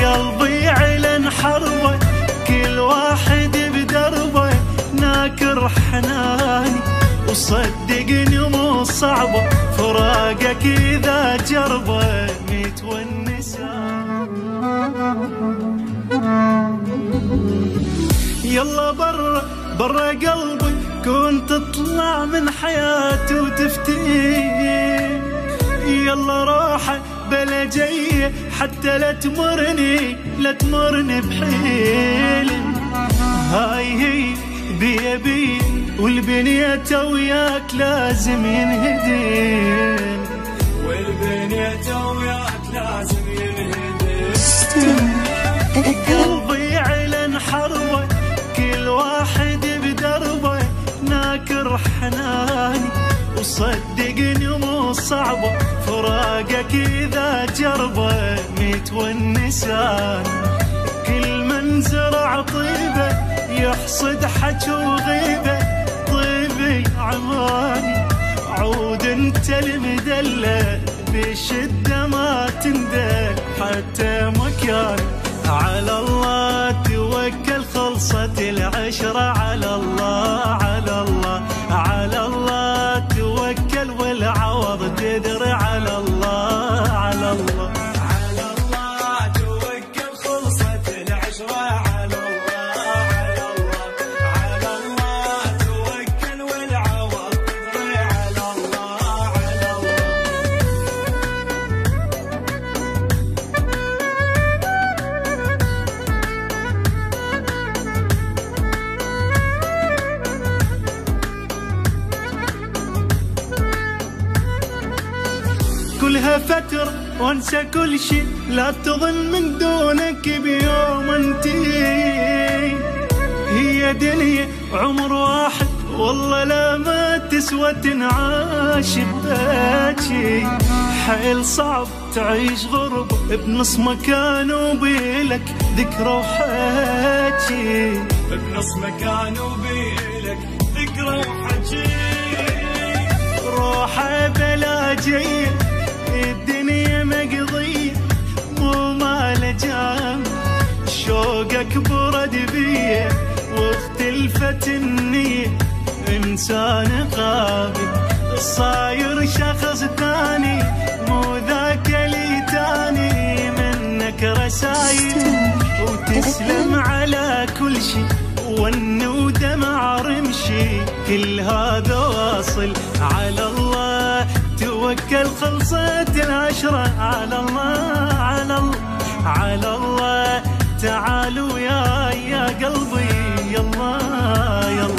قلبي علن حربه كل واحد بدربه ناكر حناني وصدقني مو صعبه فراقك اذا جربه متونسان. يلا برا برا قلبي كنت تطلع من حياتي وتفتيه، يلا روحه بلا جايه حتى لا تمرني بحيل. هاي هي بيبي والبنية وياك لازم ينهدين، والبنية وياك لازم ينهدين. قلبي علن حربه كل واحد بدربه ناكر حناني وصدقني مو صعبه فراقك اذا جربه متونسان. كل من زرع طيبه يحصد حج وغيبه طيبي عماني عود انت المدلل بشده ما تندل حتى مكان. على الله توكل خلصت العشرة على الله على الله على الله توكل والعوض تدري على الله على الله على الله توكل خلصت العشرة على الله على الله على الله توكل والعوض تدري على الله على الله. كلها فترة وانسى كل شي لا تظن من دونك بيوم انتهي. هي دنيا عمر واحد والله لا ما تسوى تنعاش بباكي. حيل صعب تعيش غربة بنص مكان وبيلك ذكرى وحاجي، بنص مكان وبيلك ذكرى وحاجي. روحه بلا جيه الدنيا مقضية مو مال جام، شوقك برد بيه واختلفت النية انسان قابل صاير شخص تاني مو ذاك اللي تاني. منك رسايل وتسلم على كل شي ون ودمع رمشي كل هذا واصل على الله توكل خلصت العشرة على الله على الله على الله. تعالوا يا قلبي يلا يلا